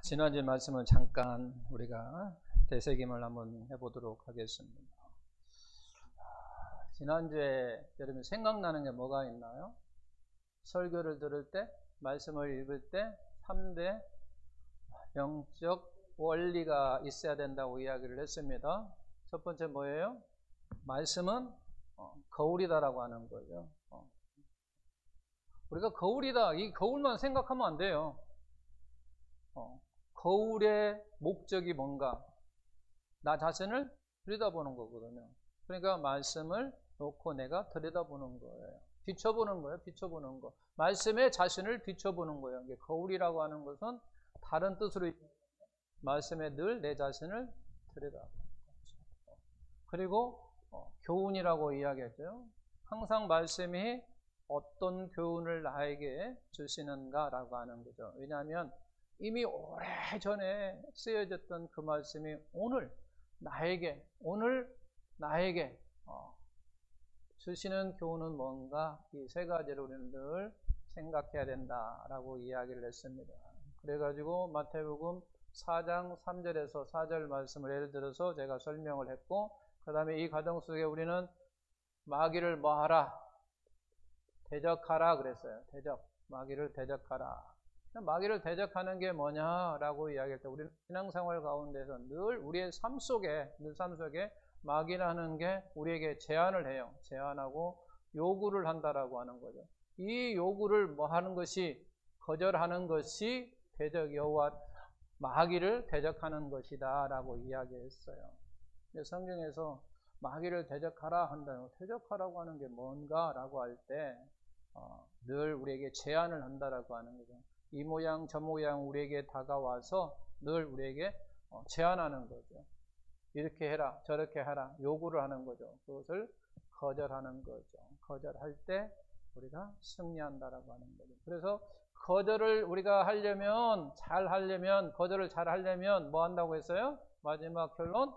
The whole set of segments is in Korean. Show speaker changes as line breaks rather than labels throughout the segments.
지난주 말씀은 잠깐 우리가 되새김을 한번 해보도록 하겠습니다. 지난주에 여러분 생각나는 게 뭐가 있나요? 설교를 들을 때, 말씀을 읽을 때 3대 영적 원리가 있어야 된다고 이야기를 했습니다. 첫 번째 뭐예요? 말씀은 거울이다라고 하는 거죠. 우리가 거울이다, 이 거울만 생각하면 안 돼요. 거울의 목적이 뭔가? 나 자신을 들여다보는 거거든요. 그러니까 말씀을 놓고 내가 들여다보는 거예요. 비춰보는 거예요. 비춰보는 거. 말씀에 자신을 비춰보는 거예요. 이게 거울이라고 하는 것은 다른 뜻으로 말씀에 늘 내 자신을 들여다보는 거죠. 그리고 교훈이라고 이야기했죠. 항상 말씀이 어떤 교훈을 나에게 주시는가라고 하는 거죠. 왜냐하면 이미 오래전에 쓰여졌던 그 말씀이 오늘 나에게 주시는 교훈은 뭔가, 이 세 가지를 우리는 늘 생각해야 된다라고 이야기를 했습니다. 그래가지고 마태복음 4장 3절에서 4절 말씀을 예를 들어서 제가 설명을 했고, 그 다음에 이 과정 속에 우리는 마귀를 뭐하라? 대적하라 그랬어요. 마귀를 대적하라. 마귀를 대적하는 게 뭐냐라고 이야기할 때 우리는 신앙생활 가운데서 늘 우리의 삶 속에 마귀라는 게 우리에게 제안을 해요. 제안하고 요구를 한다라고 하는 거죠. 이 요구를 뭐 하는 것이, 거절하는 것이 마귀를 대적하는 것이다 라고 이야기했어요. 성경에서 마귀를 대적하라 한다면 대적하라고 하는 게 뭔가라고 할 때 늘 우리에게 제안을 한다라고 하는 거죠. 이 모양 저 모양 우리에게 다가와서 늘 우리에게 제안하는 거죠. 이렇게 해라 저렇게 하라 요구를 하는 거죠. 그것을 거절하는 거죠. 거절할 때 우리가 승리한다라고 하는 거죠. 그래서 거절을 우리가 거절을 잘 하려면 뭐 한다고 했어요? 마지막 결론,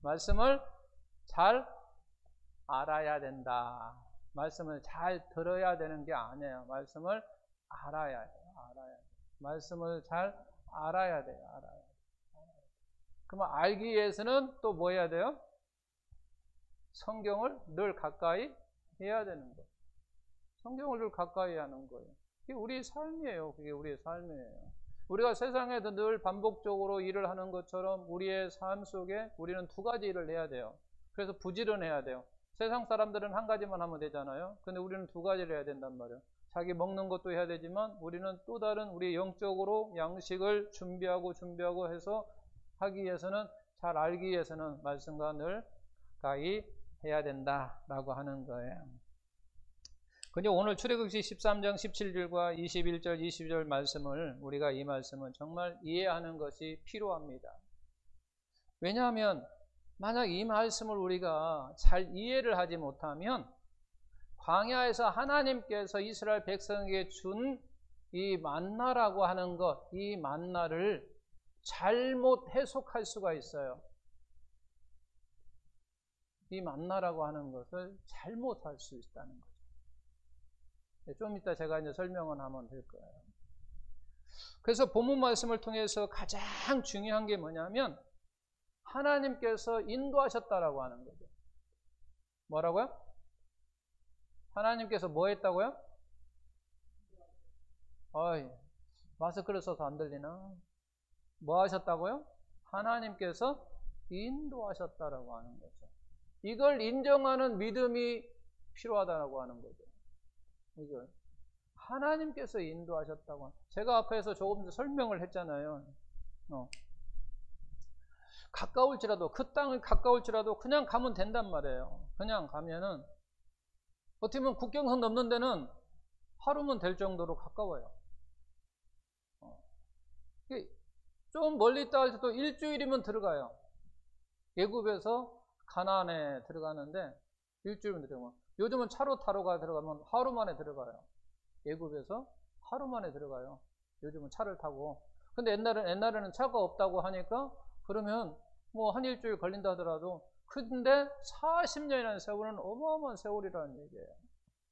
말씀을 잘 알아야 된다. 말씀을 잘 들어야 되는 게 아니에요. 말씀을 알아야 돼요. 말씀을 잘 알아야 돼요. 그러면 알기 위해서는 또 뭐 해야 돼요? 성경을 늘 가까이 해야 되는 거예요. 성경을 늘 가까이 하는 거예요. 그게 우리의 삶이에요. 우리가 세상에서 늘 반복적으로 일을 하는 것처럼 우리의 삶 속에 우리는 두 가지 일을 해야 돼요. 그래서 부지런해야 돼요. 세상 사람들은 한 가지만 하면 되잖아요. 근데 우리는 두 가지를 해야 된단 말이에요. 자기 먹는 것도 해야 되지만 우리는 또 다른 우리 영적으로 양식을 준비하고 해서 하기 위해서는, 잘 알기 위해서는 말씀과 늘 가까이 해야 된다라고 하는 거예요. 근데 오늘 출애굽기 13장 17절과 21절, 22절 말씀을 우리가 이 말씀은 정말 이해하는 것이 필요합니다. 왜냐하면 만약 이 말씀을 우리가 잘 이해를 하지 못하면 광야에서 하나님께서 이스라엘 백성에게 준 이 만나라고 하는 것, 이 만나를 잘못 해석할 수가 있어요. 이 만나라고 하는 것을 잘못할 수 있다는 거죠. 좀 이따 제가 이제 설명을 하면 될 거예요. 그래서 본문 말씀을 통해서 가장 중요한 게 뭐냐면 하나님께서 인도하셨다라고 하는 거죠. 뭐라고요? 하나님께서 뭐 했다고요? 마스크를 써서 안 들리나? 뭐 하셨다고요? 하나님께서 인도하셨다라고 하는 거죠. 이걸 인정하는 믿음이 필요하다라고 하는 거죠. 이걸 하나님께서 인도하셨다고. 제가 앞에서 조금 더 설명을 했잖아요. 가까울지라도, 그 땅을 가까울지라도 그냥 가면 된단 말이에요. 그냥 가면은 어떻게 보면 국경선 넘는 데는 하루면 될 정도로 가까워요. 좀 멀리 있다 할 때도 일주일이면 들어가요. 애굽에서 가나안에 들어가는데 일주일이면 들어가요. 요즘은 차로 타러 들어가면 하루 만에 들어가요. 애굽에서 하루 만에 들어가요. 요즘은 차를 타고. 근데 옛날에는 차가 없다고 하니까 그러면 뭐 한 일주일 걸린다 하더라도, 근데 40년이라는 세월은 어마어마한 세월이라는 얘기예요.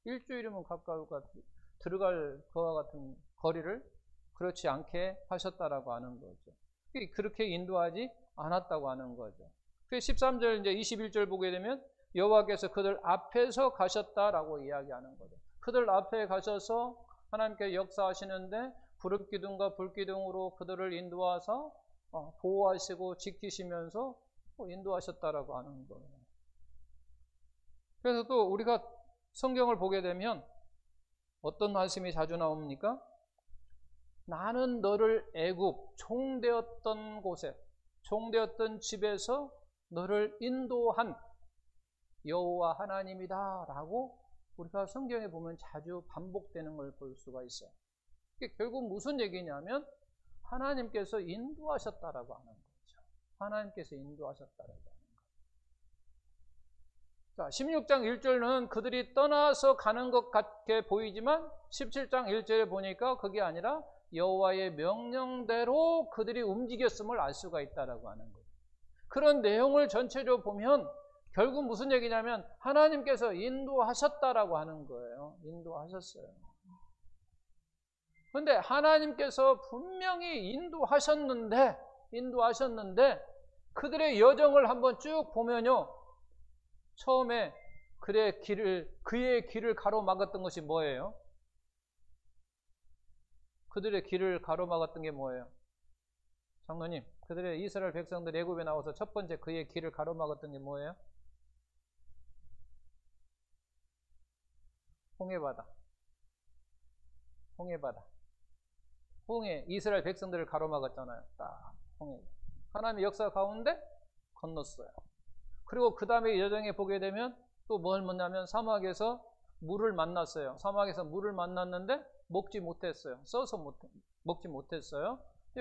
일주일이면 들어갈 거와 같은 거리를 그렇지 않게 하셨다라고 하는 거죠. 그렇게 인도하지 않았다고 하는 거죠. 그 13절 이제 21절 보게 되면 여호와께서 그들 앞에서 가셨다라고 이야기하는 거죠. 그들 앞에 가셔서 하나님께 역사하시는데 구름기둥과 불기둥으로 그들을 인도하사 보호하시고 지키시면서 인도하셨다라고 하는 거예요. 그래서 또 우리가 성경을 보게 되면 어떤 말씀이 자주 나옵니까? 나는 너를 애굽 종되었던 곳에, 종되었던 집에서 너를 인도한 여호와 하나님이다 라고 우리가 성경에 보면 자주 반복되는 걸 볼 수가 있어요. 이게 결국 무슨 얘기냐면 하나님께서 인도하셨다라고 하는 거죠. 하나님께서 인도하셨다라고 하는 거죠. 자, 16장 1절은 그들이 떠나서 가는 것 같게 보이지만 17장 1절에 보니까 그게 아니라 여호와의 명령대로 그들이 움직였음을 알 수가 있다라고 하는 거예요. 그런 내용을 전체적으로 보면 결국 무슨 얘기냐면 하나님께서 인도하셨다라고 하는 거예요. 인도하셨어요. 그런데 하나님께서 분명히 인도하셨는데 그들의 여정을 한번 쭉 보면요. 처음에 그의 길을 가로막았던 것이 뭐예요? 그들의 길을 가로막았던 게 뭐예요? 장로님, 그들의 이스라엘 백성들 애굽에 나와서 첫 번째 그의 길을 가로막았던 게 뭐예요? 홍해, 이스라엘 백성들을 가로막았잖아요. 딱 홍해. 하나님의 역사 가운데 건넜어요. 그리고 그 다음에 여정에 보게 되면 또 뭘 만나면 사막에서 물을 만났어요. 사막에서 물을 만났는데 먹지 못했어요. 써서 먹지 못했어요.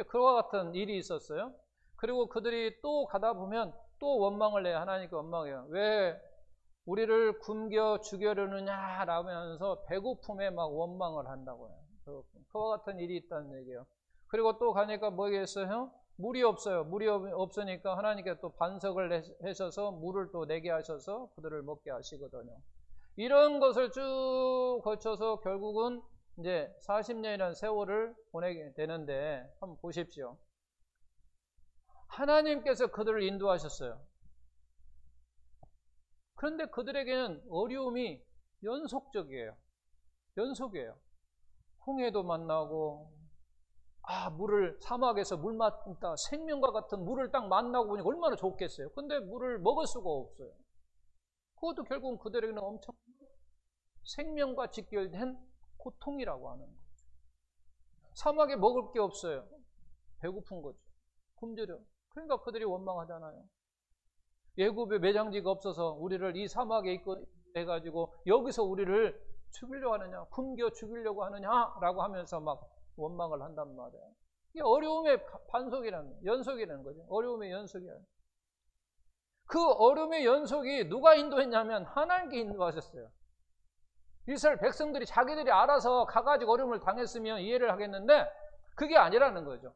그와 같은 일이 있었어요. 그리고 그들이 또 가다 보면 또 원망을 해요. 하나님께 원망해요. 왜 우리를 굶겨 죽여려느냐 라면서 배고픔에 막 원망을 한다고요. 그와 같은 일이 있다는 얘기예요. 그리고 또 가니까 뭐겠어요? 물이 없어요. 물이 없으니까 하나님께 또 반석을 하셔서 물을 또 내게 하셔서 그들을 먹게 하시거든요. 이런 것을 쭉 거쳐서 결국은 이제 40년이라는 세월을 보내게 되는데 한번 보십시오. 하나님께서 그들을 인도하셨어요. 그런데 그들에게는 어려움이 연속이에요. 홍해도 만나고 물을 사막에서 물 맞다 생명과 같은 물을 딱 만나고 보니까 얼마나 좋겠어요. 근데 물을 먹을 수가 없어요. 그것도 결국은 그들에게는 엄청 생명과 직결된 고통이라고 하는 거죠. 사막에 먹을 게 없어요. 배고픈 거죠. 굶주려. 그러니까 그들이 원망하잖아요. 애굽에 매장지가 없어서 우리를 이 사막에 있고 해가지고 여기서 우리를 죽이려고 하느냐, 굶겨 죽이려고 하느냐라고 하면서 막 원망을 한단 말이에요. 이게 어려움의 연속이라는 거죠. 어려움의 연속이에요. 그 어려움의 연속이 누가 인도했냐면 하나님께 인도하셨어요. 이스라엘 백성들이 자기들이 알아서 가가지고 어려움을 당했으면 이해를 하겠는데 그게 아니라는 거죠.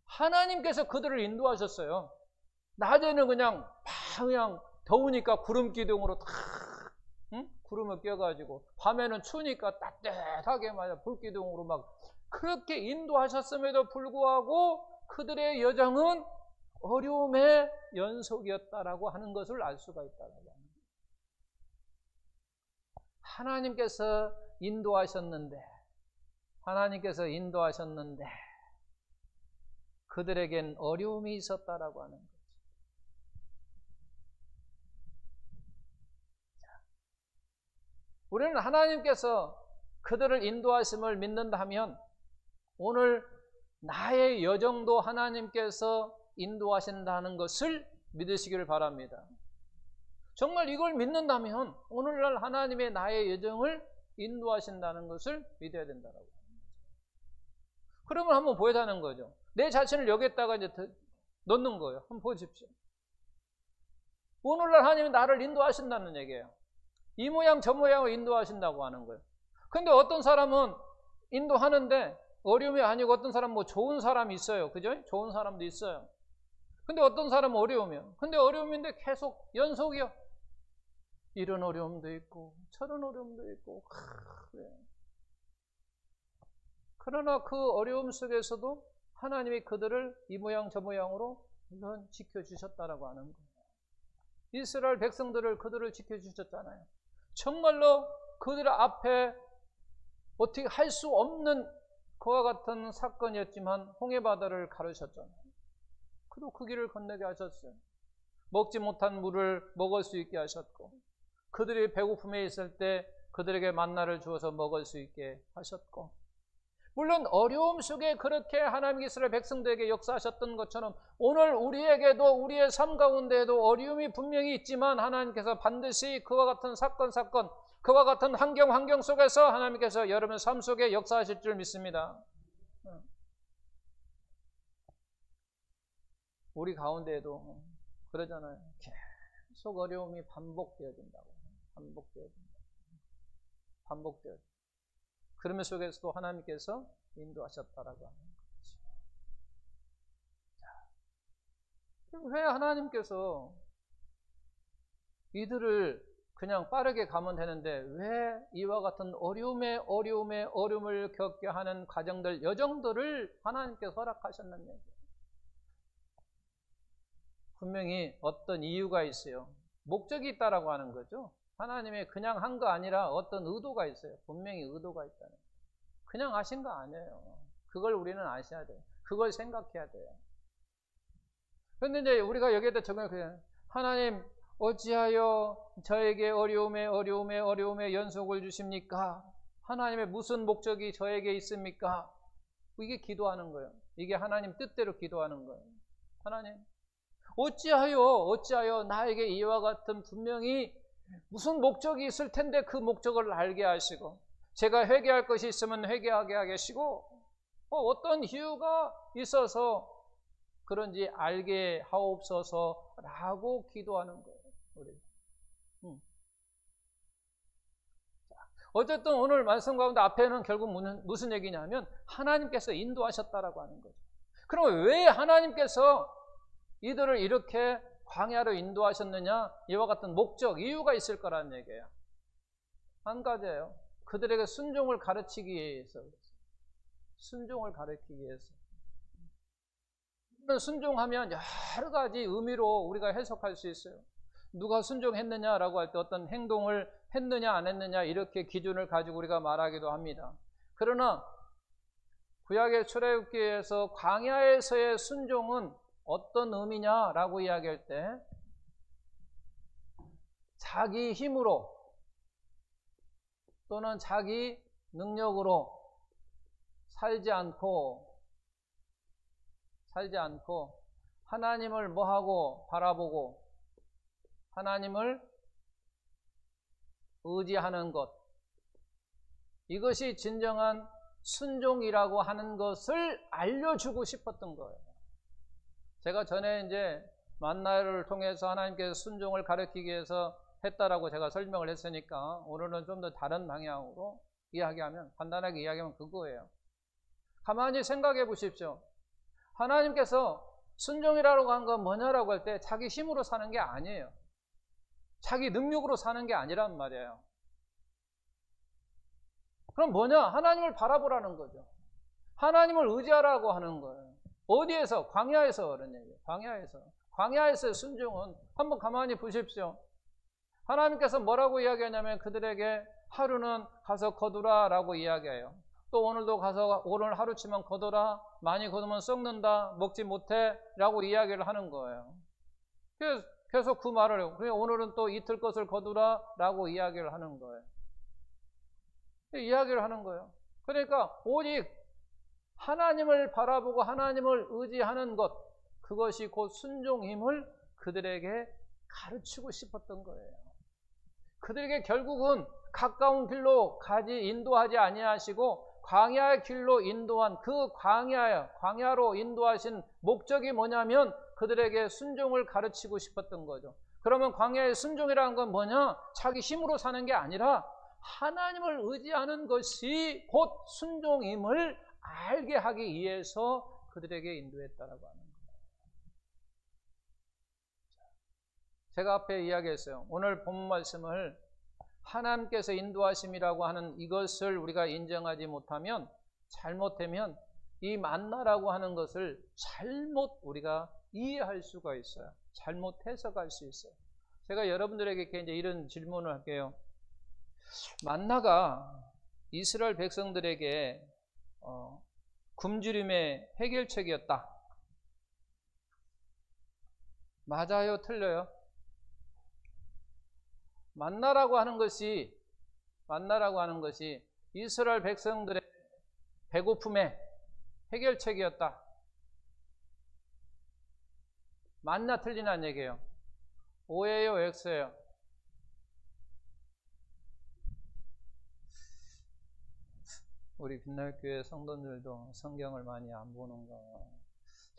하나님께서 그들을 인도하셨어요. 낮에는 그냥 더우니까 구름 기둥으로 구름을 껴가지고 밤에는 추우니까 따뜻하게 불 기둥으로 막 그렇게 인도하셨음에도 불구하고 그들의 여정은 어려움의 연속이었다라고 하는 것을 알 수가 있다라고 합니다. 하나님께서 인도하셨는데 그들에겐 어려움이 있었다라고 하는 거죠. 우리는 하나님께서 그들을 인도하심을 믿는다면 오늘 나의 여정도 하나님께서 인도하신다는 것을 믿으시기를 바랍니다. 정말 이걸 믿는다면 오늘날 하나님의 나의 여정을 인도하신다는 것을 믿어야 된다고 합니다. 그러면 한번 보여자는 거죠. 내 자신을 여기에다가 이제 넣는 거예요. 한번 보십시오. 오늘날 하나님이 나를 인도하신다는 얘기예요. 이 모양 저 모양으로 인도하신다고 하는 거예요. 근데 어떤 사람은 인도하는데 어려움이 아니고 어떤 사람은 뭐 좋은 사람이 있어요. 그죠? 좋은 사람도 있어요. 근데 어떤 사람은 어려우면 근데 어려움인데 계속 연속이요. 이런 어려움도 있고 저런 어려움도 있고 그래. 그러나 그 어려움 속에서도 하나님이 그들을 이 모양 저 모양으로 물론 지켜주셨다라고 하는 거예요. 이스라엘 백성들을 그들을 지켜주셨잖아요. 정말로 그들 앞에 어떻게 할 수 없는 그와 같은 사건이었지만 홍해바다를 가르셨잖아요. 그도 그 길을 건너게 하셨어요. 먹지 못한 물을 먹을 수 있게 하셨고, 그들이 배고픔에 있을 때 그들에게 만나를 주어서 먹을 수 있게 하셨고, 물론 어려움 속에 그렇게 하나님 이스라엘 백성들에게 역사하셨던 것처럼 오늘 우리에게도 우리의 삶 가운데에도 어려움이 분명히 있지만 하나님께서 반드시 그와 같은 사건 그와 같은 환경 속에서 하나님께서 여러분 삶 속에 역사하실 줄 믿습니다. 우리 가운데에도 그러잖아요. 계속 어려움이 반복되어진다고. 반복되어진다. 그러면 속에서도 하나님께서 인도하셨다라고 하는 거죠. 왜 하나님께서 이들을 그냥 빠르게 가면 되는데 왜 이와 같은 어려움을 겪게 하는 과정들, 여정들을 하나님께서 허락하셨느냐. 분명히 어떤 이유가 있어요. 목적이 있다라고 하는 거죠. 하나님이 그냥 한 거 아니라 어떤 의도가 있어요. 분명히 의도가 있다는 거예요. 그냥 하신 거 아니에요. 그걸 우리는 아셔야 돼요. 그걸 생각해야 돼요. 그런데 이제 우리가 여기에다 적용해요. 하나님 어찌하여 저에게 어려움에 연속을 주십니까? 하나님의 무슨 목적이 저에게 있습니까? 이게 기도하는 거예요. 이게 하나님 뜻대로 기도하는 거예요. 하나님 어찌하여 나에게 이와 같은 분명히 무슨 목적이 있을 텐데 그 목적을 알게 하시고, 제가 회개할 것이 있으면 회개하게 하시고, 어떤 이유가 있어서 그런지 알게 하옵소서라고 기도하는 거예요. 우리. 어쨌든 오늘 말씀 가운데 앞에는 결국 무슨 얘기냐면 하나님께서 인도하셨다라고 하는 거죠. 그럼 왜 하나님께서 이들을 이렇게 광야로 인도하셨느냐? 이와 같은 목적, 이유가 있을 거라는 얘기예요. 한 가지예요. 그들에게 순종을 가르치기 위해서. 순종을 가르치기 위해서. 순종하면 여러 가지 의미로 우리가 해석할 수 있어요. 누가 순종했느냐라고 할 때 어떤 행동을 했느냐 안 했느냐 이렇게 기준을 가지고 우리가 말하기도 합니다. 그러나 구약의 출애굽기에서 광야에서의 순종은 어떤 의미냐라고 이야기할 때 자기 힘으로 또는 자기 능력으로 살지 않고 하나님을 뭐하고 바라보고 하나님을 의지하는 것, 이것이 진정한 순종이라고 하는 것을 알려주고 싶었던 거예요. 제가 전에 이제 만나를 통해서 하나님께서 순종을 가르치기 위해서 했다라고 제가 설명을 했으니까 오늘은 좀 더 다른 방향으로 간단하게 이야기하면 그거예요. 가만히 생각해 보십시오. 하나님께서 순종이라고 한 건 뭐냐라고 할 때 자기 힘으로 사는 게 아니에요. 자기 능력으로 사는 게 아니란 말이에요. 그럼 뭐냐? 하나님을 바라보라는 거죠. 하나님을 의지하라고 하는 거예요. 어디에서? 광야에서 그런 얘기예요. 광야에서의 순종은 한번 가만히 보십시오. 하나님께서 뭐라고 이야기하냐면 그들에게 하루는 가서 거두라 라고 이야기해요. 또 오늘도 가서 오늘 하루치만 거둬라, 많이 거두면 썩는다, 먹지 못해 라고 이야기를 하는 거예요. 그래서 계속 그 말을 해요. 그래 오늘은 또 이틀 것을 거두라 라고 이야기를 하는 거예요. 그러니까 오직 하나님을 바라보고 하나님을 의지하는 것, 그것이 곧 순종임을 그들에게 가르치고 싶었던 거예요. 그들에게 결국은 가까운 길로 인도하지 아니하시고 광야의 길로 인도한 그 광야로 인도하신 목적이 뭐냐면 그들에게 순종을 가르치고 싶었던 거죠. 그러면 광야의 순종이라는 건 뭐냐? 자기 힘으로 사는 게 아니라 하나님을 의지하는 것이 곧 순종임을 알게 하기 위해서 그들에게 인도했다라고 하는 거예요. 제가 앞에 이야기했어요. 오늘 본 말씀을 하나님께서 인도하심이라고 하는 이것을 우리가 인정하지 못하면 잘못되면 이 만나라고 하는 것을 잘못 우리가 이해할 수가 있어요. 잘못 해석할 수 있어요. 제가 여러분들에게 이제 이런 질문을 할게요. 만나가 이스라엘 백성들에게 굶주림의 해결책이었다. 맞아요? 틀려요? 만나라고 하는 것이 이스라엘 백성들의 배고픔의 해결책이었다. 맞나 틀리냐는 얘기예요. O예요, X예요? 우리 빛날교회 성도들도 성경을 많이 안 보는 거,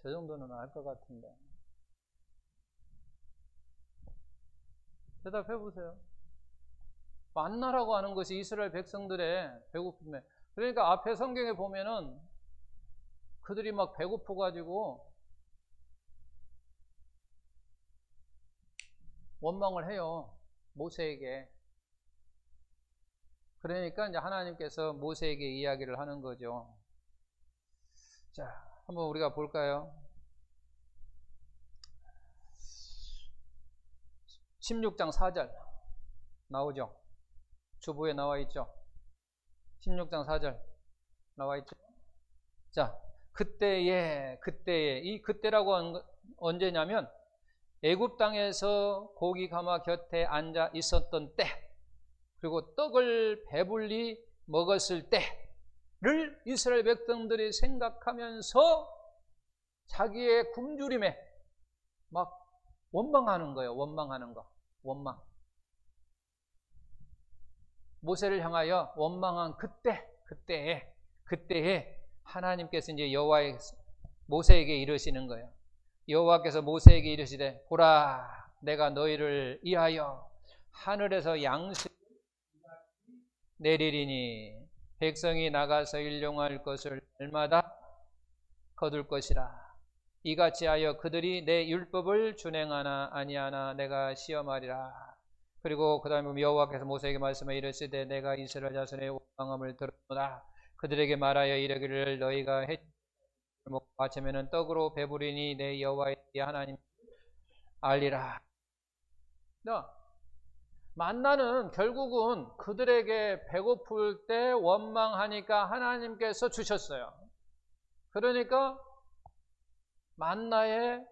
저 정도는 알 것 같은데. 대답해 보세요. 만나라고 하는 것이 이스라엘 백성들의 배고픔에, 그러니까 앞에 성경에 보면은 그들이 막 배고프가지고 원망을 해요. 모세에게. 그러니까 이제 하나님께서 모세에게 이야기를 하는 거죠. 자, 한번 우리가 볼까요? 16장 4절 나오죠? 주보에 나와 있죠? 16장 4절 나와 있죠? 자, 그때에 이 그때라고 하는 건 언제냐면 애굽 땅에서 고기 가마 곁에 앉아 있었던 때, 그리고 떡을 배불리 먹었을 때를 이스라엘 백성들이 생각하면서 자기의 굶주림에 막 원망하는 거예요. 원망하는 거. 원망. 모세를 향하여 원망한 그때에 하나님께서 이제 여호와의 모세에게 이르시는 거예요. 여호와께서 모세에게 이르시되 보라, 내가 너희를 위하여 하늘에서 양식 내리리니 백성이 나가서 일용할 것을 날마다 거둘 것이라. 이같이 하여 그들이 내 율법을 준행하나 아니하나 내가 시험하리라. 그리고 그 다음에 여호와께서 모세에게 말씀해 이르시되 내가 이스라엘 자손의 원망함을 들었노라. 그들에게 말하여 이르기를 너희가 해 먹고 아침에는 떡으로 배부리니 내 여호와의 하나님 알리라. 만나는 결국은 그들에게 배고플 때 원망하니까 하나님께서 주셨어요. 그러니까 만나는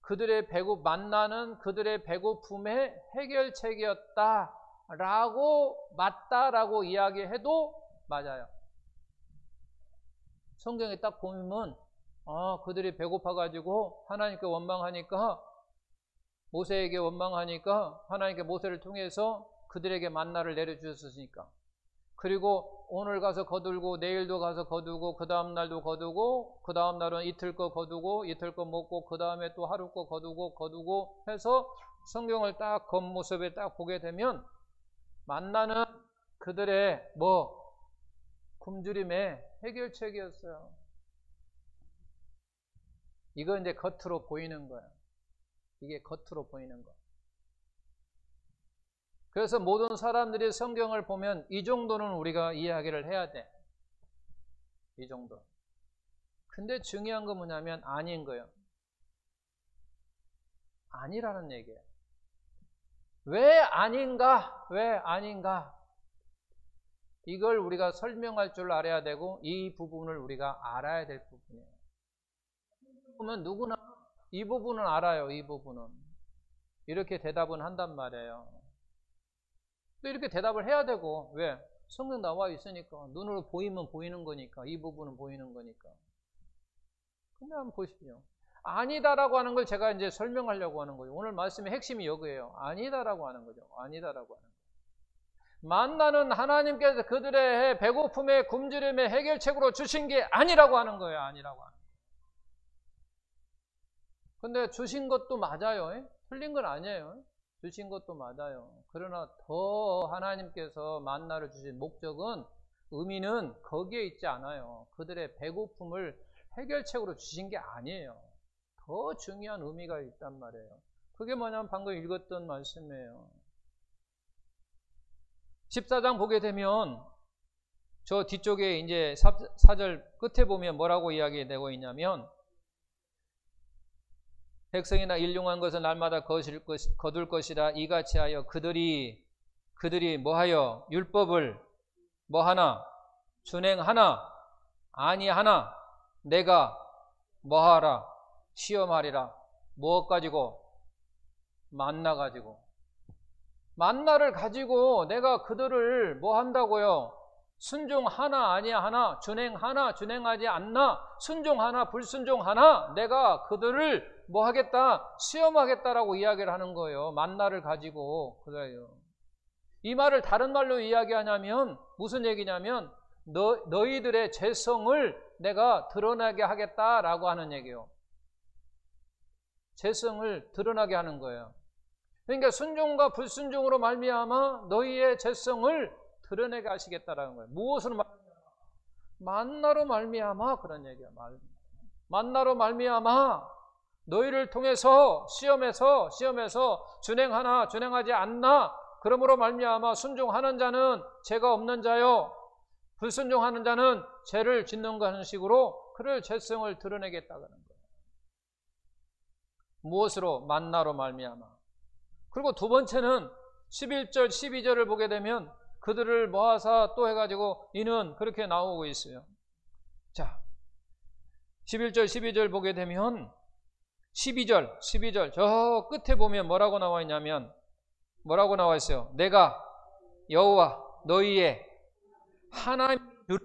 그들의 배고픔의 해결책이었다라고 맞다라고 이야기해도 맞아요. 성경에 딱 보면 그들이 배고파가지고 하나님께 원망하니까, 모세에게 원망하니까 하나님께 모세를 통해서 그들에게 만나를 내려주셨으니까, 그리고 오늘 가서 거들고 내일도 가서 거두고 그 다음 날도 거두고 그 다음 날은 이틀 거 거두고 이틀 거 먹고 그 다음에 또 하루 거 거두고 해서 성경을 딱 겉모습에 딱 보게 되면 만나는 그들의 굶주림의 해결책이었어요. 이건 이제 겉으로 보이는 거예요. 이게 겉으로 보이는 거. 그래서 모든 사람들이 성경을 보면 이 정도는 우리가 이야기를 해야 돼. 이 정도. 근데 중요한 건 뭐냐면 아닌 거예요. 아니라는 얘기예요. 왜 아닌가? 이걸 우리가 설명할 줄 알아야 되고 이 부분을 우리가 알아야 될 부분이에요. 보면 누구나 이 부분은 알아요. 이 부분은. 이렇게 대답은 한단 말이에요. 또 이렇게 대답을 해야 되고, 왜? 성경 나와 있으니까. 눈으로 보이면 보이는 거니까. 이 부분은 보이는 거니까. 근데 한번 보십시오. 아니다라고 하는 걸 제가 이제 설명하려고 하는 거예요. 오늘 말씀의 핵심이 여기에요. 아니다라고 하는 거죠. 아니다라고 하는 거. 만나는 하나님께서 그들의 배고픔의 굶주림의 해결책으로 주신 게 아니라고 하는 거예요. 아니라고 하는 거예요. 근데 주신 것도 맞아요. 틀린 건 아니에요. 주신 것도 맞아요. 그러나 더 하나님께서 만나를 주신 목적은, 의미는 거기에 있지 않아요. 그들의 배고픔을 해결책으로 주신 게 아니에요. 더 중요한 의미가 있단 말이에요. 그게 뭐냐면 방금 읽었던 말씀이에요. 14장 보게 되면 저 뒤쪽에 이제 4절 끝에 보면 뭐라고 이야기되고 있냐면, 백성이나 일용한 것은 날마다 거둘 것이라 이같이 하여 그들이 뭐하여 율법을 뭐하나 준행하나 아니하나 내가 뭐하라 시험하리라. 무엇 가지고? 만나 가지고. 만나를 가지고 내가 그들을 뭐 한다고요? 순종하나 아니하나, 준행하나 준행하지 않나, 순종하나 불순종하나 내가 그들을 뭐 하겠다? 시험하겠다라고 이야기를 하는 거예요. 만나를 가지고. 그래요. 이 말을 다른 말로 이야기하냐면 무슨 얘기냐면 너희들의 죄성을 내가 드러나게 하겠다라고 하는 얘기예요. 죄성을 드러나게 하는 거예요. 그러니까 순종과 불순종으로 말미암아 너희의 죄성을 드러내게 하시겠다라는 거예요. 무엇으로 만나로 말미암아 그런 얘기야. 만나로 말미암아 너희를 통해서 시험에서 준행하나 준행하지 않나, 그러므로 말미암아 순종하는 자는 죄가 없는 자요, 불순종하는 자는 죄를 짓는가 하는 식으로 그를 죄성을 드러내겠다는 거예요. 무엇으로? 만나로 말미암아. 그리고 두 번째는 11절 12절을 보게 되면 그들을 모아서 또 해가지고 이는 그렇게 나오고 있어요. 자, 11절 12절 보게 되면 12절 저 끝에 보면 뭐라고 나와 있냐면, 뭐라고 나와 있어요? 내가 여호와 너희의 하나님 줄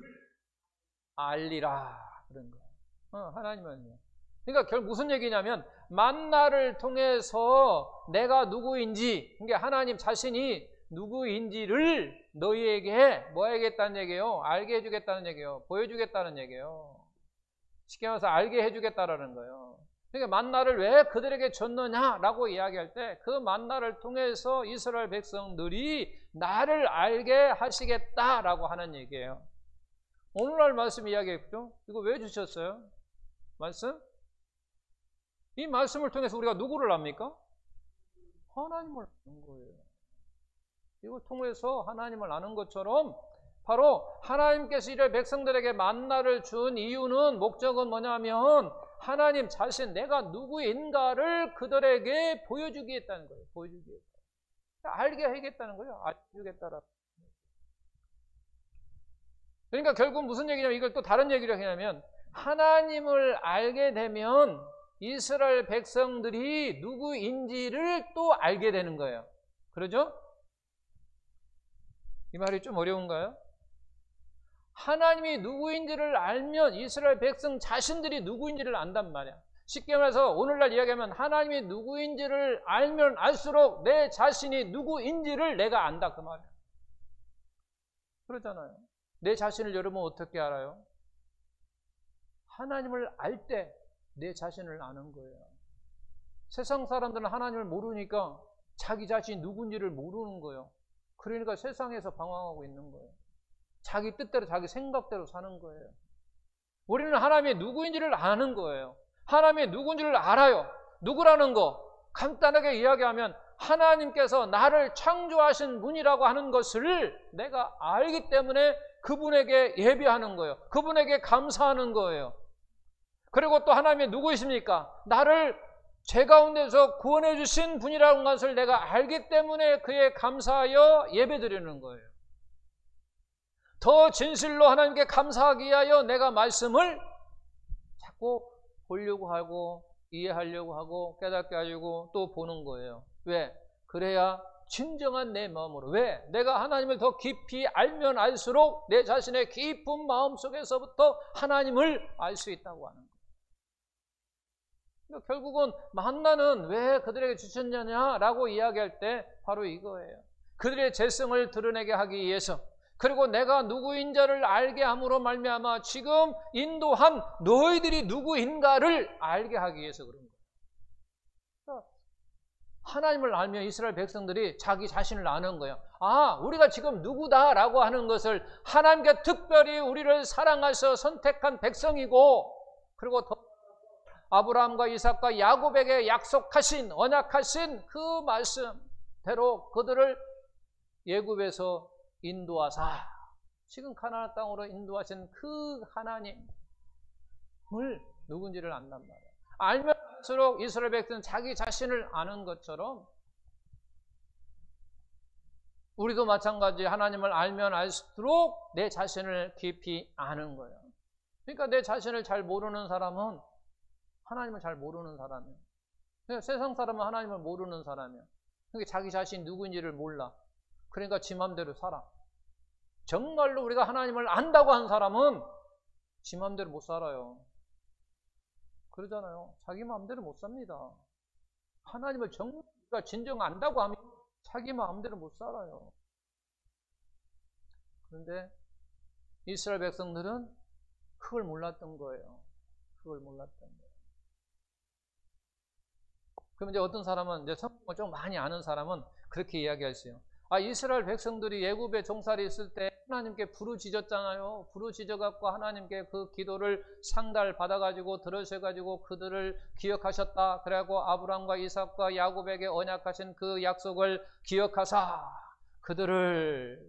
알리라. 그런 거예요. 하나님은요. 그러니까 결국 무슨 얘기냐면 만나를 통해서 내가 누구인지, 그러니까 하나님 자신이 누구인지를 너희에게 뭐 해주겠다는 얘기예요? 알게 해주겠다는 얘기예요. 보여주겠다는 얘기예요. 쉽게 말해서 알게 해주겠다라는 거예요. 그러니까 만나를 왜 그들에게 줬느냐라고 이야기할 때 그 만나를 통해서 이스라엘 백성들이 나를 알게 하시겠다라고 하는 얘기예요. 오늘날 말씀 이야기했죠? 이거 왜 주셨어요? 말씀? 이 말씀을 통해서 우리가 누구를 압니까? 하나님을 아는 거예요. 이걸 통해서 하나님을 아는 것처럼 바로 하나님께서 이스라엘 백성들에게 만나를 준 이유는, 목적은 뭐냐면 하나님 자신, 내가 누구인가를 그들에게 보여주겠다는 거예요. 보여주겠다. 알게 하겠다는 거예요. 알려주겠다라. 그러니까 결국 무슨 얘기냐면, 이걸 또 다른 얘기를 하냐면 하나님을 알게 되면 이스라엘 백성들이 누구인지를 또 알게 되는 거예요. 그러죠? 이 말이 좀 어려운가요? 하나님이 누구인지를 알면 이스라엘 백성 자신들이 누구인지를 안단 말이야. 쉽게 말해서 오늘날 이야기하면 하나님이 누구인지를 알면 알수록 내 자신이 누구인지를 내가 안다, 그 말이야. 그러잖아요. 내 자신을 여러분 어떻게 알아요? 하나님을 알 때 내 자신을 아는 거예요. 세상 사람들은 하나님을 모르니까 자기 자신이 누군지를 모르는 거예요. 그러니까 세상에서 방황하고 있는 거예요. 자기 뜻대로 자기 생각대로 사는 거예요. 우리는 하나님의 누구인지를 아는 거예요. 하나님의 누군지를 알아요. 누구라는 거 간단하게 이야기하면 하나님께서 나를 창조하신 분이라고 하는 것을 내가 알기 때문에 그분에게 예배하는 거예요. 그분에게 감사하는 거예요. 그리고 또 하나님이 누구이십니까? 나를 죄 가운데서 구원해 주신 분이라는 것을 내가 알기 때문에 그에 감사하여 예배드리는 거예요. 더 진실로 하나님께 감사하기 위하여 내가 말씀을 자꾸 보려고 하고 이해하려고 하고 깨닫게 하려고 또 보는 거예요. 왜? 그래야 진정한 내 마음으로. 왜? 내가 하나님을 더 깊이 알면 알수록 내 자신의 깊은 마음 속에서부터 하나님을 알 수 있다고 하는 거예요. 결국은 만나는 왜 그들에게 주셨느냐라고 이야기할 때 바로 이거예요. 그들의 죄성을 드러내게 하기 위해서, 그리고 내가 누구인지를 알게 함으로 말미암아 지금 인도한 너희들이 누구인가를 알게 하기 위해서 그런 거예요. 하나님을 알면 이스라엘 백성들이 자기 자신을 아는 거예요. 아, 우리가 지금 누구다라고 하는 것을, 하나님께 특별히 우리를 사랑하셔 선택한 백성이고, 그리고 더 아브라함과 이삭과 야곱에게 약속하신, 언약하신 그 말씀대로 그들을 애굽에서 인도하사 지금 가나안 땅으로 인도하신 그 하나님을 누군지를 안단 말이에요. 알면 알수록 이스라엘 백성은 자기 자신을 아는 것처럼 우리도 마찬가지 하나님을 알면 알수록 내 자신을 깊이 아는 거예요. 그러니까 내 자신을 잘 모르는 사람은 하나님을 잘 모르는 사람이에요. 그러니까 세상 사람은 하나님을 모르는 사람이에요. 그러니까 자기 자신이 누구인지를 몰라. 그러니까 지 맘대로 살아. 정말로 우리가 하나님을 안다고 한 사람은 지 맘대로 못 살아요. 그러잖아요. 자기 마음대로 못 삽니다. 하나님을 정말 진정 안다고 하면 자기 마음대로 못 살아요. 그런데 이스라엘 백성들은 그걸 몰랐던 거예요. 그걸 몰랐던 거예요. 그럼 이제 어떤 사람은, 이제 성경을 좀 많이 아는 사람은 그렇게 이야기하세요. 이스라엘 백성들이 애굽에 종살이 있을 때 하나님께 부르짖었잖아요. 부르짖어갖고 하나님께 그 기도를 상달 받아가지고 들으셔가지고 그들을 기억하셨다. 그래갖고 아브라함과 이삭과 야곱에게 언약하신 그 약속을 기억하사 그들을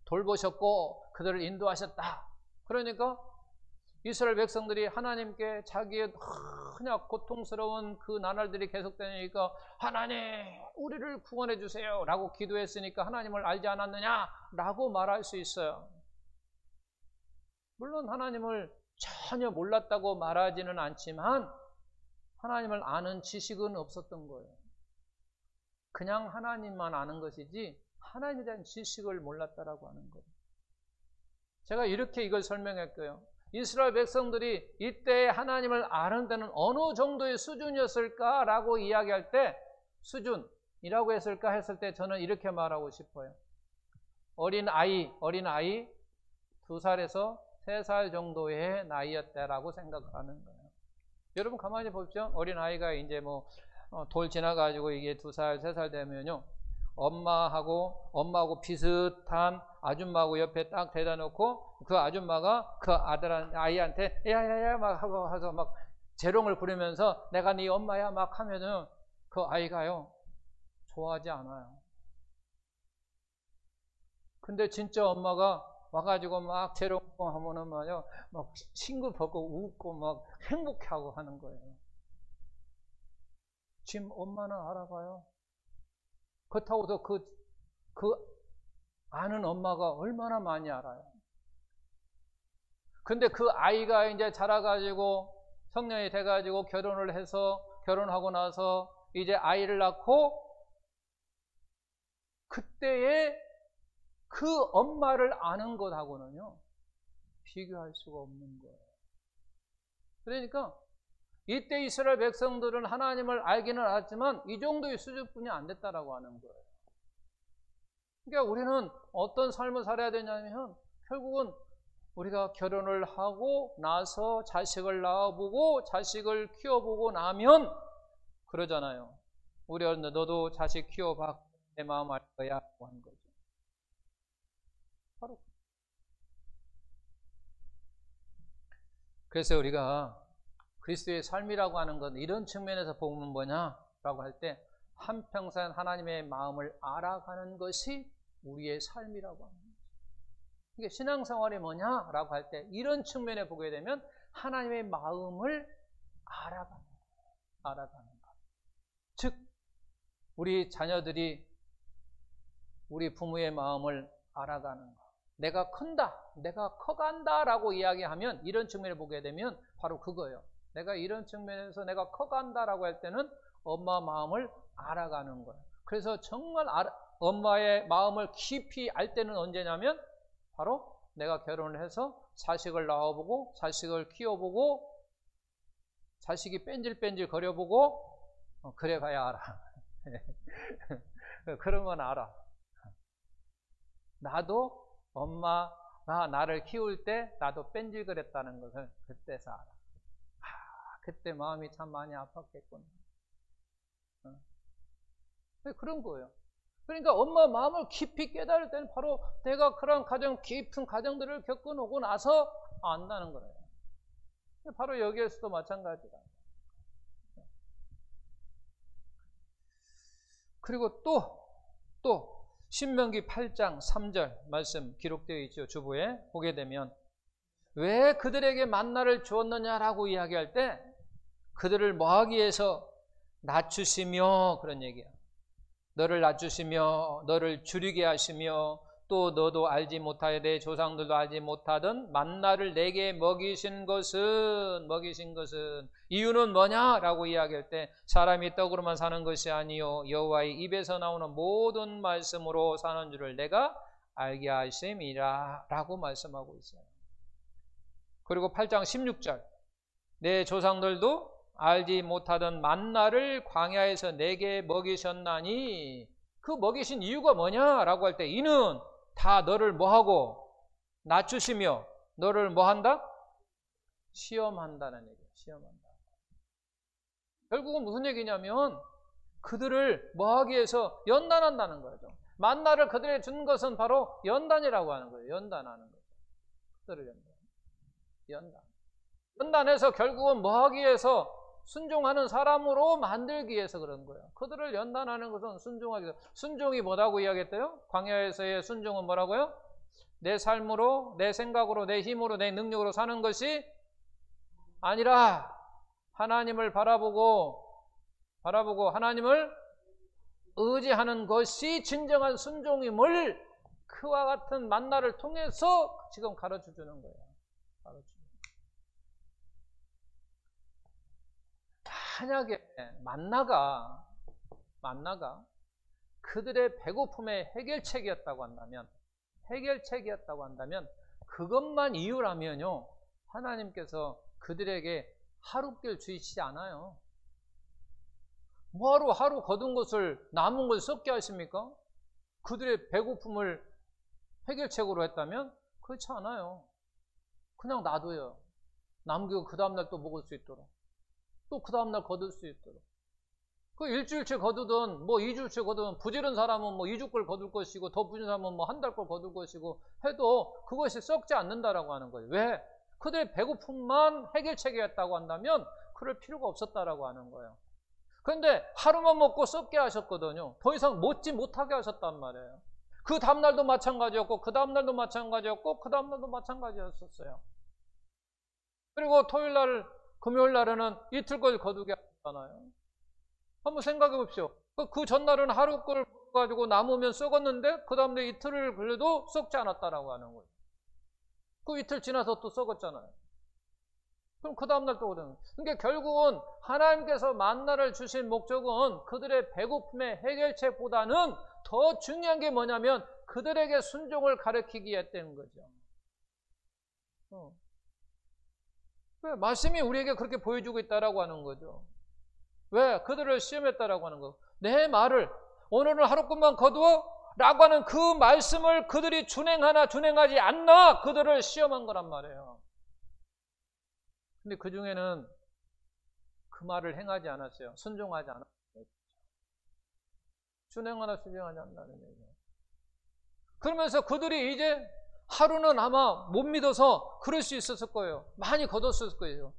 돌보셨고 그들을 인도하셨다. 그러니까 이스라엘 백성들이 하나님께 자기의 그냥 고통스러운 그 나날들이 계속되니까 하나님 우리를 구원해 주세요 라고 기도했으니까 하나님을 알지 않았느냐 라고 말할 수 있어요. 물론 하나님을 전혀 몰랐다고 말하지는 않지만 하나님을 아는 지식은 없었던 거예요. 그냥 하나님만 아는 것이지 하나님에 대한 지식을 몰랐다라고 하는 거예요. 제가 이렇게 이걸 설명했고요. 이스라엘 백성들이 이때 하나님을 아는 데는 어느 정도의 수준이었을까라고 이야기할 때 수준이라고 했을까 했을 때 저는 이렇게 말하고 싶어요. 어린아이 2살에서 3살 정도의 나이였다라고 생각하는 거예요. 여러분 가만히 보십시오. 어린아이가 이제 돌 지나가지고 이게 2살, 3살 되면요. 엄마하고 비슷한 아줌마하고 옆에 딱 대다 놓고 그 아줌마가 그 아이한테 야야야 막 하고 해서 막 재롱을 부리면서 내가 네 엄마야 막 하면은 그 아이가요 좋아하지 않아요. 근데 진짜 엄마가 와가지고 막 재롱하면은 말이요 막 싱긋하고 웃고 막 행복해하고 하는 거예요. 지금 엄마는 알아봐요. 그렇다고 해서 그 아는 엄마가 얼마나 많이 알아요. 근데 그 아이가 이제 자라가지고 성년이 돼가지고 결혼을 해서 결혼하고 나서 이제 아이를 낳고 그때의 그 엄마를 아는 것하고는요 비교할 수가 없는 거예요. 그러니까 이때 이스라엘 백성들은 하나님을 알기는 알았지만 이 정도의 수준뿐이 안 됐다라고 하는 거예요. 그러니까 우리는 어떤 삶을 살아야 되냐면 결국은 우리가 결혼을 하고 나서 자식을 낳아보고 자식을 키워보고 나면 그러잖아요. 우리 어른들 너도 자식 키워봐 내 마음 알 거야 하고 하는 거죠. 바로 그래서 우리가 그리스도의 삶이라고 하는 건 이런 측면에서 보면 뭐냐라고 할 때 한평생 하나님의 마음을 알아가는 것이 우리의 삶이라고 합니다. 이게 신앙생활이 뭐냐라고 할 때 이런 측면에 보게 되면 하나님의 마음을 알아가는 것. 즉 우리 자녀들이 우리 부모의 마음을 알아가는 것. 내가 큰다, 내가 커간다라고 이야기하면 이런 측면에 보게 되면 바로 그거예요. 내가 이런 측면에서 내가 커간다라고 할 때는 엄마 마음을 알아가는 거예요. 그래서 정말 엄마의 마음을 깊이 알 때는 언제냐면 바로 내가 결혼을 해서 자식을 낳아보고 자식을 키워보고 자식이 뺀질뺀질 거려보고 그래 봐야 알아. 그런 건 알아. 나도 엄마가 나를 키울 때 나도 뺀질거렸다는 것을 그때서 알아. 그때 마음이 참 많이 아팠겠구나. 그런 거예요. 그러니까 엄마 마음을 깊이 깨달을 때는 바로 내가 그런 깊은 가정들을 겪어오고 나서 안다는 거예요. 바로 여기에서도 마찬가지다. 그리고 또 신명기 8장 3절 말씀 기록되어 있죠. 주보에 보게 되면 왜 그들에게 만나를 주었느냐라고 이야기할 때 그들을 뭐하기 위해서 낮추시며 그런 얘기야. 너를 낮추시며 너를 줄이게 하시며 또 너도 알지 못하여 내 조상들도 알지 못하던 만나를 내게 먹이신 것은 이유는 뭐냐라고 이야기할 때 사람이 떡으로만 사는 것이 아니요 여호와의 입에서 나오는 모든 말씀으로 사는 줄을 내가 알게 하심이라 라고 말씀하고 있어요. 그리고 8장 16절 내 조상들도 알지 못하던 만나를 광야에서 내게 먹이셨나니 그 먹이신 이유가 뭐냐라고 할 때 이는 다 너를 뭐하고 낮추시며 너를 뭐한다? 시험한다는 얘기예요. 시험한다. 결국은 무슨 얘기냐면 그들을 뭐하기 위해서 연단한다는 거죠. 만나를 그들에게 준 것은 바로 연단이라고 하는 거예요. 연단하는 거죠. 그들을 연단해서 결국은 뭐하기 위해서 순종하는 사람으로 만들기 위해서 그런 거예요. 그들을 연단하는 것은 순종하기 위해서. 순종이 뭐라고 이야기했대요? 광야에서의 순종은 뭐라고요? 내 삶으로, 내 생각으로, 내 힘으로, 내 능력으로 사는 것이 아니라 하나님을 바라보고 하나님을 의지하는 것이 진정한 순종임을 그와 같은 만나를 통해서 지금 가르쳐 주는 거예요. 만약에 만나가 그들의 배고픔의 해결책이었다고 한다면 그것만 이유라면요 하나님께서 그들에게 하루길 주시지 않아요. 뭐하러 하루 거둔 것을 남은 것을 썩게 하십니까? 그들의 배고픔을 해결책으로 했다면 그렇지 않아요. 그냥 놔둬요. 남기고 그 다음날 또 먹을 수 있도록 또 그 다음날 거둘 수 있도록. 그 일주일치 거두든 뭐 2주치 거두든 부지런 사람은 뭐 2주 걸 거둘 것이고 더 부지런 사람은 뭐 한 달 걸 거둘 것이고 해도 그것이 썩지 않는다라고 하는 거예요. 왜? 그들의 배고픔만 해결책이었다고 한다면 그럴 필요가 없었다라고 하는 거예요. 그런데 하루만 먹고 썩게 하셨거든요. 더 이상 먹지 못하게 하셨단 말이에요. 그 다음날도 마찬가지였고 그 다음날도 마찬가지였고 그 다음날도 마찬가지였었어요. 그리고 토요일날 금요일날에는 이틀걸 거두게 하셨잖아요. 한번 생각해 봅시오. 그 전날은 하루 걸 가지고 남으면 썩었는데 그 다음날 이틀을 걸려도 썩지 않았다라고 하는 거예요. 그 이틀 지나서 또 썩었잖아요. 그럼 그 다음날 또 그러는 거예요. 그러니까 결국은 하나님께서 만나를 주신 목적은 그들의 배고픔의 해결책보다는 더 중요한 게 뭐냐면 그들에게 순종을 가르치기 위했다는 거죠. 왜? 말씀이 우리에게 그렇게 보여주고 있다라고 하는 거죠. 왜? 그들을 시험했다라고 하는 거. 내 말을 오늘은 하루뿐만 거두어 라고 하는 그 말씀을 그들이 준행하나 준행하지 않나 그들을 시험한 거란 말이에요. 근데 그 중에는 그 말을 행하지 않았어요. 순종하지 않았어요. 준행하나 순종하지 않는다는 얘기예요. 그러면서 그들이 이제 하루는 아마 못 믿어서 그럴 수 있었을 거예요. 많이 거뒀을 거예요.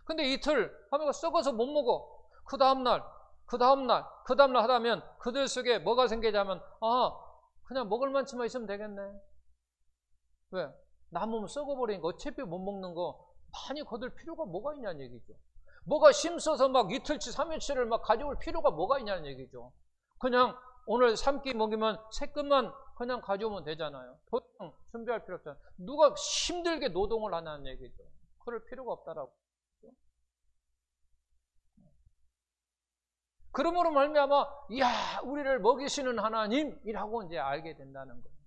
근데 이틀 하면 썩어서 못 먹어. 그 다음날 하다면 그들 속에 뭐가 생기자면 그냥 먹을 만치만 있으면 되겠네. 왜? 남으면 썩어버리니까 어차피 못 먹는 거 많이 거둘 필요가 뭐가 있냐는 얘기죠. 뭐가 힘써서 막 이틀치 3일치를 막 가져올 필요가 뭐가 있냐는 얘기죠. 그냥 오늘 3끼 먹이면 3끼만 그냥 가져오면 되잖아요. 더 이상 준비할 필요 없잖아요. 누가 힘들게 노동을 하냐는 얘기죠. 그럴 필요가 없다라고. 그러므로 말미암아 우리를 먹이시는 하나님이라고 이제 알게 된다는 거예요.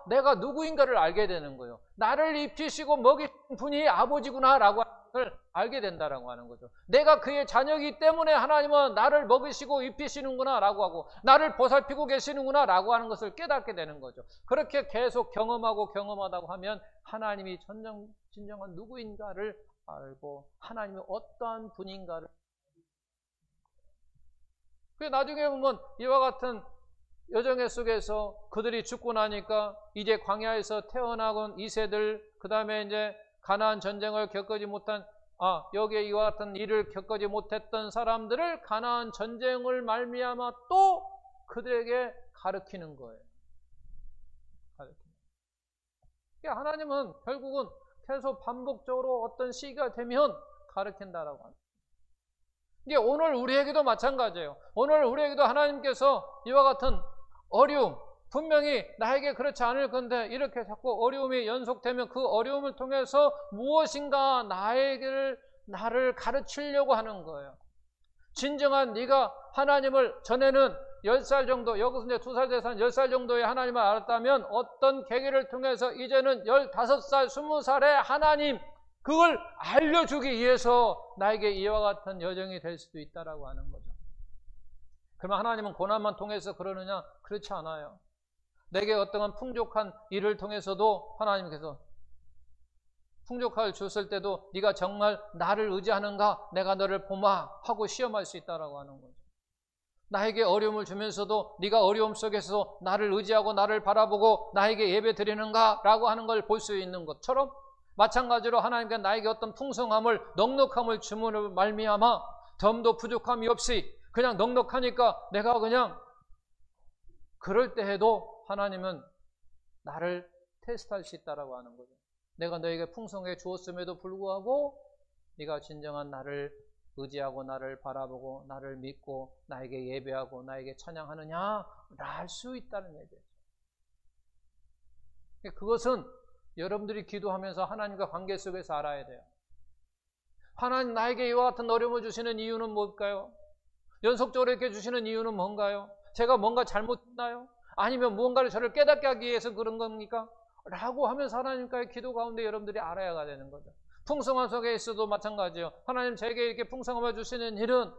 내가 누구인가를 알게 되는 거예요. 나를 입히시고 먹이신 분이 아버지구나라고 하는 걸 알게 된다라고 하는 거죠. 내가 그의 자녀이기 때문에 하나님은 나를 먹이시고 입히시는구나라고 하고 나를 보살피고 계시는구나라고 하는 것을 깨닫게 되는 거죠. 그렇게 계속 경험하다고 하면 하나님이 진정한 누구인가를 알고 하나님이 어떠한 분인가를 나중에 보면 이와 같은 여정의 속에서 그들이 죽고 나니까 이제 광야에서 태어나건 2세들 그 다음에 이제 가나안 전쟁을 겪지 못한 여기에 이와 같은 일을 겪지 못했던 사람들을 가나안 전쟁을 말미암아 또 그들에게 가르치는 거예요. 가르치는. 그러니까 하나님은 결국은 계속 반복적으로 어떤 시기가 되면 가르친다라고 합니다. 이게 오늘 우리에게도 마찬가지예요. 오늘 우리에게도 하나님께서 이와 같은 어려움, 분명히 나에게 그렇지 않을 건데 이렇게 자꾸 어려움이 연속되면 그 어려움을 통해서 무엇인가 나를 가르치려고 하는 거예요. 진정한 네가 하나님을 전에는 10살 정도, 여기서 이제 2살, 3살, 10살 정도의 하나님을 알았다면 어떤 계기를 통해서 이제는 15살, 20살의 하나님, 그걸 알려주기 위해서 나에게 이와 같은 여정이 될 수도 있다라고 하는 거죠. 그러면 하나님은 고난만 통해서 그러느냐? 그렇지 않아요. 내게 어떠한 풍족한 일을 통해서도 하나님께서 풍족할 줬을 때도 네가 정말 나를 의지하는가? 내가 너를 보마 하고 시험할 수 있다라고 하는 거죠. 나에게 어려움을 주면서도 네가 어려움 속에서 나를 의지하고 나를 바라보고 나에게 예배 드리는가? 라고 하는 걸 볼 수 있는 것처럼 마찬가지로 하나님께 나에게 어떤 풍성함을 넉넉함을 주문을 말미암아 덤도 부족함이 없이 그냥 넉넉하니까 내가 그냥 그럴 때 해도 하나님은 나를 테스트할 수 있다라고 하는 거죠. 내가 너에게 풍성해 주었음에도 불구하고 네가 진정한 나를 의지하고 나를 바라보고 나를 믿고 나에게 예배하고 나에게 찬양하느냐 알 수 있다는 얘기죠. 그것은 여러분들이 기도하면서 하나님과 관계 속에서 알아야 돼요. 하나님 나에게 이와 같은 어려움을 주시는 이유는 뭘까요? 연속적으로 이렇게 주시는 이유는 뭔가요? 제가 뭔가 잘못했나요? 아니면 무언가를 저를 깨닫게 하기 위해서 그런 겁니까? 라고 하면서 하나님과의 기도 가운데 여러분들이 알아야 되는 거죠. 풍성함 속에 있어도 마찬가지예요. 하나님 제게 이렇게 풍성함을 주시는 일은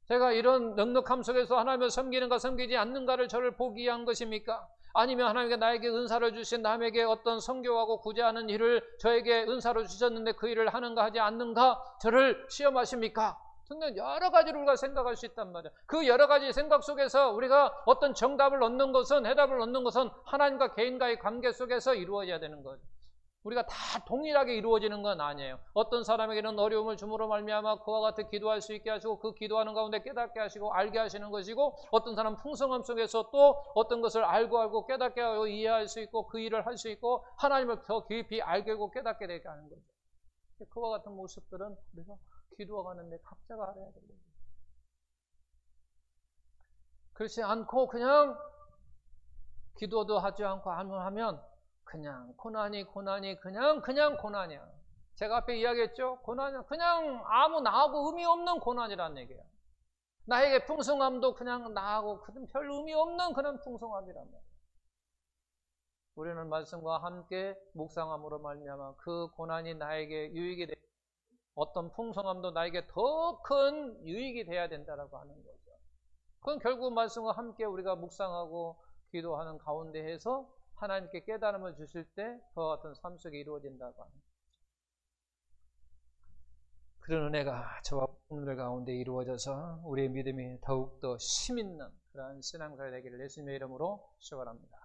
제가 이런 넉넉함 속에서 하나님을 섬기는가 섬기지 않는가를 저를 보기 위한 것입니까? 아니면 하나님께 나에게 은사를 주신 남에게 어떤 선교하고 구제하는 일을 저에게 은사로 주셨는데 그 일을 하는가 하지 않는가 저를 시험하십니까? 등등 여러 가지로 우리가 생각할 수 있단 말이에요. 그 여러 가지 생각 속에서 우리가 어떤 정답을 얻는 것은 해답을 얻는 것은 하나님과 개인과의 관계 속에서 이루어져야 되는 거죠. 우리가 다 동일하게 이루어지는 건 아니에요. 어떤 사람에게는 어려움을 줌으로 말미암아 그와 같이 기도할 수 있게 하시고 그 기도하는 가운데 깨닫게 하시고 알게 하시는 것이고 어떤 사람은 풍성함 속에서 또 어떤 것을 알고 깨닫게 하고 이해할 수 있고 그 일을 할 수 있고 하나님을 더 깊이 알게 하고 깨닫게 되게 하는 거죠. 그와 같은 모습들은 우리가 기도하는데 각자가 알아야 되는 거죠. 그렇지 않고 그냥 기도도 하지 않고 하면 그냥 고난이 그냥 고난이야. 제가 앞에 이야기했죠? 고난이 그냥 아무 나하고 의미 없는 고난이라는 얘기예요. 나에게 풍성함도 그냥 나하고 별 의미 없는 그런 풍성함이란 말이에요. 우리는 말씀과 함께 묵상함으로 말미암아 그 고난이 나에게 유익이 돼 어떤 풍성함도 나에게 더 큰 유익이 돼야 된다라고 하는 거죠. 그건 결국 말씀과 함께 우리가 묵상하고 기도하는 가운데 해서 하나님께 깨달음을 주실 때 그와 같은 삶 속에 이루어진다고 하는 거죠. 그런 은혜가 저와 여러분들 가운데 이루어져서 우리의 믿음이 더욱더 힘있는 그러한 신앙생활이 되기를 예수님의 이름으로 축원합니다.